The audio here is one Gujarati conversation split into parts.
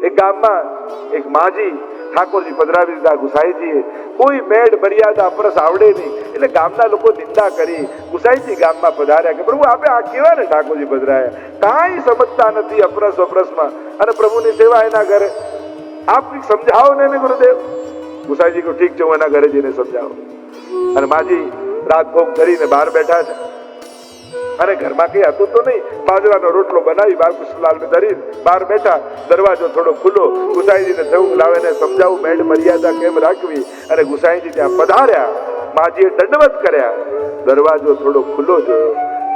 એક ગામમાં એક માજી ઠાકોરજી પધરાવી દીધા ગુસાઈજીએ. કોઈ મેળ મર્યાદા અપરસ આવડે નહીં એટલે ગામના લોકો નિંદા કરી. ગુસાઈજી ગામમાં પધાર્યા કે પ્રભુ આપે આ કેવા ને ઠાકોરજી પધરાયા, કાંઈ સમજતા નથી અપરસ અપરસમાં, અને પ્રભુની સેવા એના ઘરે. આપ સમજાવો ને ગુરુદેવ. ગુસાઈજી કહ્યું ઠીક છે, હું એના ઘરે જઈને સમજાવું. અને માજી રાત ભોગ ધરીને બહાર બેઠા છે, અને ઘરમાં કઈ હતું તો નહીં. બાજરાનો રોટલો બનાવી બાલકૃષ્ણલાલને ધરી બહાર બેઠા. દરવાજો થોડો ખુલ્લો. ગુસાઈજીને થયું લાવે સમજાવું મેળ મર્યાદા કેમ રાખવી. અને ગુસાઈજી ત્યાં પધાર્યા. માજીએ દંડવત કર્યા. દરવાજો થોડો ખુલ્લો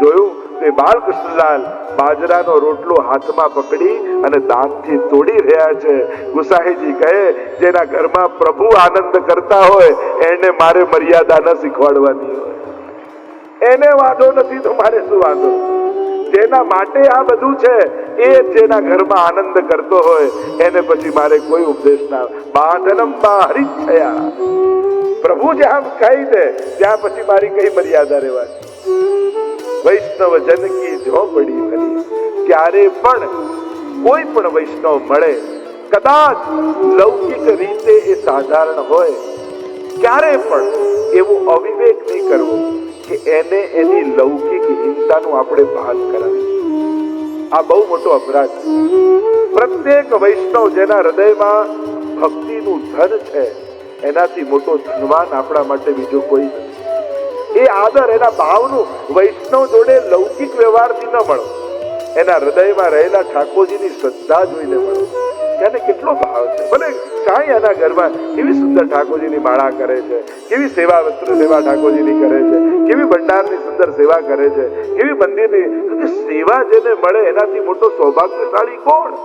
જોયું તે બાલકૃષ્ણલાલ બાજરાનો રોટલો હાથમાં પકડી અને દાંતથી તોડી રહ્યા છે. ગુસાઈજી કહે જેના ઘરમાં પ્રભુ આનંદ કરતા હોય એને મારે મર્યાદા ન શીખવાડવાની હોય. એને વાંધો નથી તો મારે શું વાંધો. જેના માટે આ બધું છે એ જેના ઘરમાં આનંદ કરતો હોય એને પછી મારે કોઈ ઉપદેશ ના. બાંધનમ બાહરી થયા. પ્રભુ જ્યાં કહી દે ત્યાં પછી મારી કઈ મર્યાદા રહેવાની. વૈષ્ણવ જન કી ઝોપડી ભરી. ક્યારે પણ કોઈ પણ વૈષ્ણવ મળે, કદાચ લૌકિક રીતે એ સાધારણ હોય, ક્યારે પણ એવું અવિવેક નહીં કરવો કે એને એની લૌકિક હિંસાનું આપણે ભાન કરાવીએ. આ બહુ મોટો અપરાધ છે. પ્રત્યેક વૈષ્ણવ જેના હૃદયમાં ભક્તિનું ધન છે એનાથી મોટો ધનવાન આપણા માટે બીજો કોઈ નથી. એ આદર એના ભાવનું વૈષ્ણવ જોડે લૌકિક વ્યવહારથી ન મળો, એના હૃદયમાં રહેલા ઠાકોરજીની શ્રદ્ધા જોઈને મળો. એને કેટલો ભાવ છે. ભલે કાંઈ એના ઘરમાં કેવી સુંદર ઠાકોરજીની માળા કરે છે, કેવી સેવા વસ્ત્ર સેવા ઠાકોરજીની કરે છે, કેવી ભંડારની સુંદર સેવા કરે છે, કેવી મંદિરની સેવા જેને મળે એનાથી મોટો સૌભાગ્યશાળી કોણ?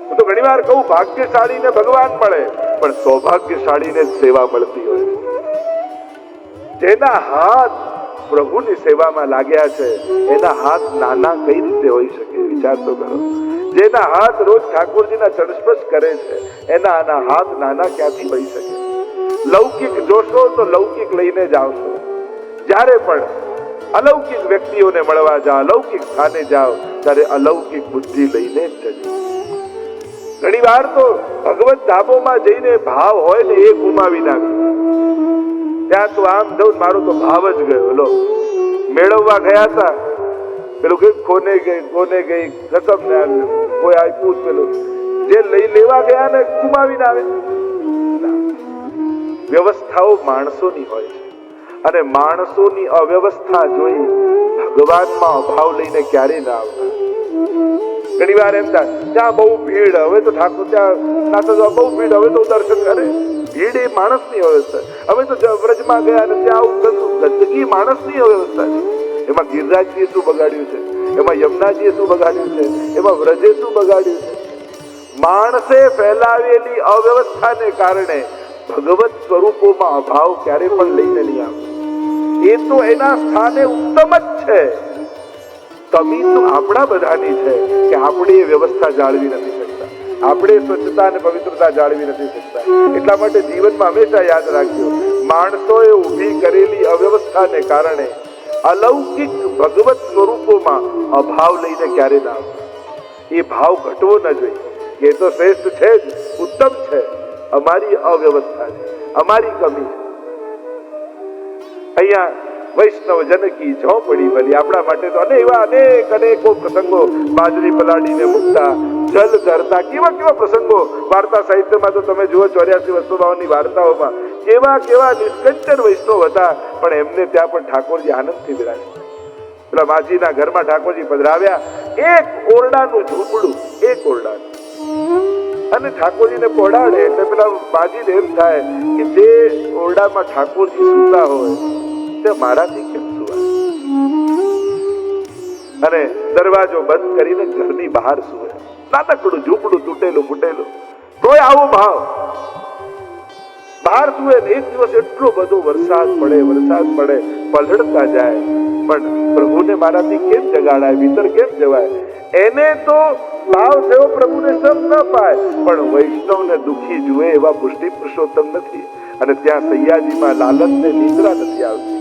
હું તો ઘણી વાર કહું ભાગ્યશાળીને ભગવાન મળે પણ સૌભાગ્યશાળીને જ સેવા મળતી હોય. જેના હાથ પ્રભુની સેવામાં લાગ્યા છે એના હાથ નાના કઈ રીતે હોઈ શકે? વિચાર તો કરો. જેના હાથ રોજ ઠાકોરજીના ચરણસ્પર્શ કરે છે એના હાથ નાના ક્યાંથી હોઈ શકે? લૌકિક જોશો તો લૌકિક લઈને જ આવશો. જ્યારે પણ અલૌકિક વ્યક્તિઓને મળવા જાઓ, અલૌકિક સ્થાને જાઓ ત્યારે અલૌકિક બુદ્ધિ લઈને જ જજો. ઘણી વાર તો ભગવત ધામોમાં જઈને ભાવ હોય ને એ ગુમાવી નાખે. ત્યાં તો આમ જવું મારો તો ભાવ જ ગયો. લો મેળવવા ગયા હતા, પેલું કઈ કોને ગઈ રકમ ને કોઈ આપ્યું, પેલું જે લઈ લેવા ગયા ને ગુમાવીને આવે. વ્યવસ્થાઓ માણસોની હોય છે અને માણસોની અવ્યવસ્થા જોઈ ભગવાનમાં અભાવ લઈને ક્યારેય ના આવતા. ઘણી વાર એમ થાય ત્યાં બહુ ભીડ, હવે તો ઠાકોર ત્યાં નાતો બહુ ભીડ, હવે તો દર્શન કરે. ભીડ એ માણસની અવ્યવસ્થા. હવે તો વ્રજમાં ગયા અને ત્યાં આવું ગંદકી માણસની અવ્યવસ્થા છે. એમાં ગિરિરાજજીએ શું બગાડ્યું છે, એમાં યમુનાજીએ શું બગાડ્યું છે, એમાં વ્રજે શું બગાડ્યું છે? માણસે ફેલાવેલી અવ્યવસ્થાને કારણે ભગવત સ્વરૂપોમાં અભાવ ક્યારે પણ લઈને નહીં આવે. એ તો એના સ્થાને ઉત્તમ જ છે. કમી તો આપણા બધાની છે કે આપણે એ વ્યવસ્થા જાળવી નથી શકતા, આપણે સ્વચ્છતા અને પવિત્રતા જાળવી નથી શકતા. એટલા માટે જીવનમાં હંમેશા યાદ રાખજો, માણસોએ ઊભી કરેલી અવ્યવસ્થાને કારણે અલૌકિક ભગવત સ્વરૂપોમાં અભાવ લઈને ક્યારે ના આવે. એ ભાવ ઘટવો ન જોઈએ. એ તો શ્રેષ્ઠ છે જ, ઉત્તમ છે. અમારી અવ્યવસ્થા છે, અમારી કમી છે. અહીંયા વૈષ્ણવ જનકી ઝોપડી ભલી. આપણા માટે તો અનેકો પ્રસંગો, બાજરી પલાળીને મૂકતા, જલ ધરતા, કેવા પ્રસંગો વાર્તા સાહિત્યમાં તો તમે જુઓ 84 વાર્તાઓમાં કેવા નિષ્કંચન વૈષ્ણવ હતા, પણ એમને ત્યાં પણ ઠાકોરજી આનંદથી બિરાજે. પેલા માજીના ઘરમાં ઠાકોરજી પધરાવ્યા. એક ઓરડાનું ઝૂંપડું, એક ઓરડાનું, અને ઠાકોરજીને પહોંચાડે એટલે પેલા માજીને એમ થાય કે જે ઓરડામાં ઠાકોરજી સૂતા હોય તે મારાથી કેમ સુવાય? અને દરવાજો બંધ કરીને ઘરની બહાર સુવે. નાનકડું ઝૂંપડું તૂટેલું ફૂટેલું, તોય આવો ભાવ. બહાર સુવે ને એક દિવસ એટલો બધો વરસાદ પડે, પલળતા જાય, પણ પ્રભુને મારાથી કેમ જગાડાય, ભીતર કેમ જવાય? એને તો ભાવ થયો પ્રભુને સમ ન પાય, પણ વૈષ્ણવને દુખી જુએ એવા પુષ્ટિ પુરુષોત્તમ નથી. અને ત્યાં સૈયાજીમાં લાલન ને નિદ્રા નથી આવતી.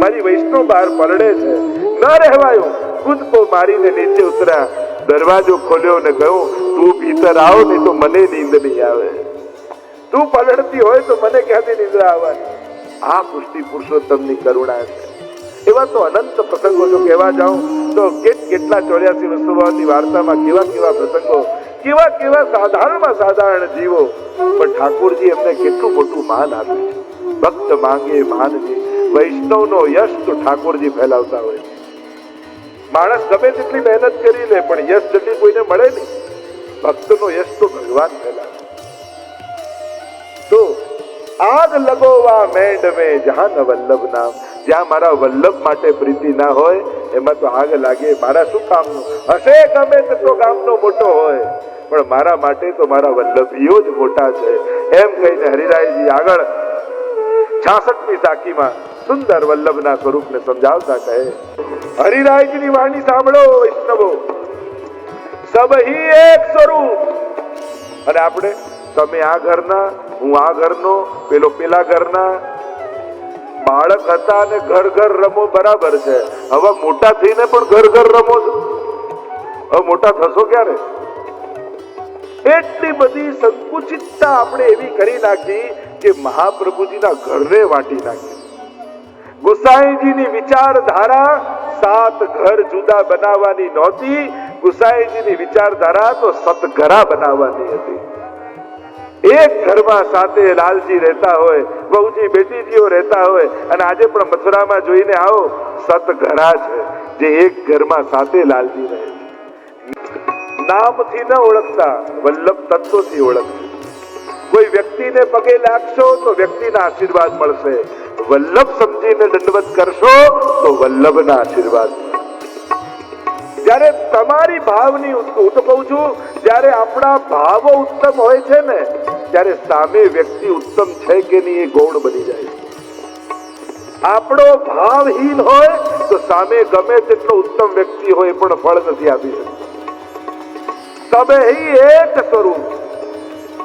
મારી વૈષ્ણવ બહાર પલળે છે, ન રહેવાયું, કૂદકો મારીને નીચે ઉતર્યા. દરવાજો ખોલ્યો ને કહ્યું તું ભીતર આવ, નહીં તો મને નીંદ નહીં આવે. તું પલળતી હોય તો મને ક્યાંથી નિદ્રા આવવાની? આ પુષ્ટિ પુરુષોત્તમની કરુણા છે. એવા તો અનંત પ્રસંગો જો કહેવા જાઉં તો કેટલા 84 વસ્તુઓની વાર્તામાં કેવા કેવા પ્રસંગો, કેવા કેવા સાધારણમાં સાધારણ જીવો, પણ ઠાકોરજી એમને કેટલું મોટું માન આપ્યું છે. ભક્ત માંગે માનજી, વૈષ્ણવનો યશ તો ઠાકોરજી ફેલાવતા હોય. માણસ ગમે તેટલી મહેનત કરી લે પણ યશ જલ્દી કોઈને મળે નહીં. ભક્તનો યશ તો ભગવાન ફેલાવે. તો આગ લગોવા મેંડ મેં જહાન વલ્લભ નામ, જ્યાં મારા વલ્લભ માટે પ્રીતિ ના હોય એમાં તો આગ લાગે. મારા શું કામનું હશે? ગમે તેટલો ગામનો મોટો હોય પણ મારા માટે તો મારા વલ્લભીઓ જ મોટા છે. એમ કહીને હરિરાયજી આગળ 66મી સાખીમાં સુંદર વલ્લભના સ્વરૂપને સમજાવતા કહે, હરિરાયજીની વાણી સાંભળો વૈષ્ણવો, સબહી એક સ્વરૂપ. અને આપણે, તમે આ ઘરના, હું આ ઘરનો, પેલો પેલા ઘરના. બાળક હતા અને ઘર ઘર રમો બરાબર છે. હવે મોટા થઈને પણ ઘર ઘર રમો છો. હવે મોટા થશો ક્યારે? એટલી બધી સંકુચિતતા આપણે એવી કરી નાખી કે મહાપ્રભુજીના ઘરને વાટી નાખી. ગુસાઈજીની વિચારધારા 7 ઘર જુદા બનાવવાની નહોતી. ગુસાઈજીની વિચારધારા તો સતઘરા બનાવવાની હતી. એક ઘરમાં સાથે લાલજી રહેતા હોય, વહુજી બેટીજીઓ રહેતા હોય, અને આજે પણ મથુરામાં જોઈને આવો, સતઘરા છે જે એક ઘરમાં સાથે લાલજી રહે છે. નામથી ન ઓળખતા, વલ્લભ તત્વથી ઓળખતા. કોઈ વ્યક્તિને પગે લાગશો તો વ્યક્તિના આશીર્વાદ મળશે. વલ્લભ સમજીને દંડવત કરશો તો વલ્લભના આશીર્વાદ મળશે. જ્યારે તમારી ભાવની, હું તો કહું છું, જ્યારે આપણા ભાવો ઉત્તમ હોય છે ને, ત્યારે સામે વ્યક્તિ ઉત્તમ છે કે નહીં એ ગૌણ બની જાય છે. આપણો ભાવહીન હોય તો સામે ગમે તેટલો ઉત્તમ વ્યક્તિ હોય પણ ફળ નથી આપી શકતો. સબે એક સ્વરૂપ,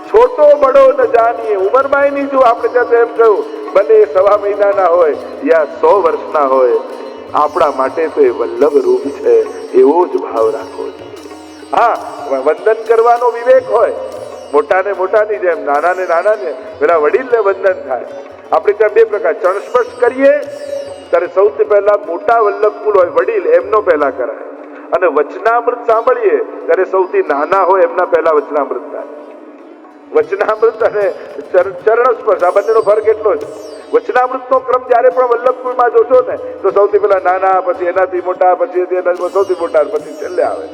છોટો બડો ન જાણીએ. ઉંમરમાં નહીં જો આપણે ત્યાં એમ કહ્યું, ભલે 1.5 મહિનાના હોય યા 100 વર્ષના હોય, આપણા માટે તો એ વલ્લભ રૂપ છે. એવો જ ભાવ રાખવો છે. હા, વંદન કરવાનો વિવેક હોય. મોટાને મોટાની જેમ, નાનાને નાનાને, પેલા વડીલને વંદન થાય. આપણે ત્યાં 2 પ્રકાર, ચણસ્પર્શ કરીએ ત્યારે સૌથી પહેલા મોટા વલ્લભ કુલ હોય વડીલ, એમનો પહેલા કરાય. અને વચનામૃત સાંભળીએ ત્યારે સૌથી નાના હોય એમના પહેલા વચનામૃત થાય. વચનામૃત અને ચરણ સ્પર્શ આ બંનેનો ફરક એટલો જ. વચનામૃતનો ક્રમ જ્યારે પણ વલ્લભકુળમાં જોશો ને તો સૌથી પહેલા નાના, પછી એનાથી મોટા, પછી સૌથી મોટા, પછી છેલ્લે આવે.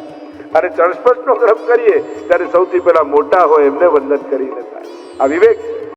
અને ચરણ સ્પર્શનો ક્રમ કરીએ ત્યારે સૌથી પહેલા મોટા હોય એમને વંદન કરીને થાય. આ વિવેક છે.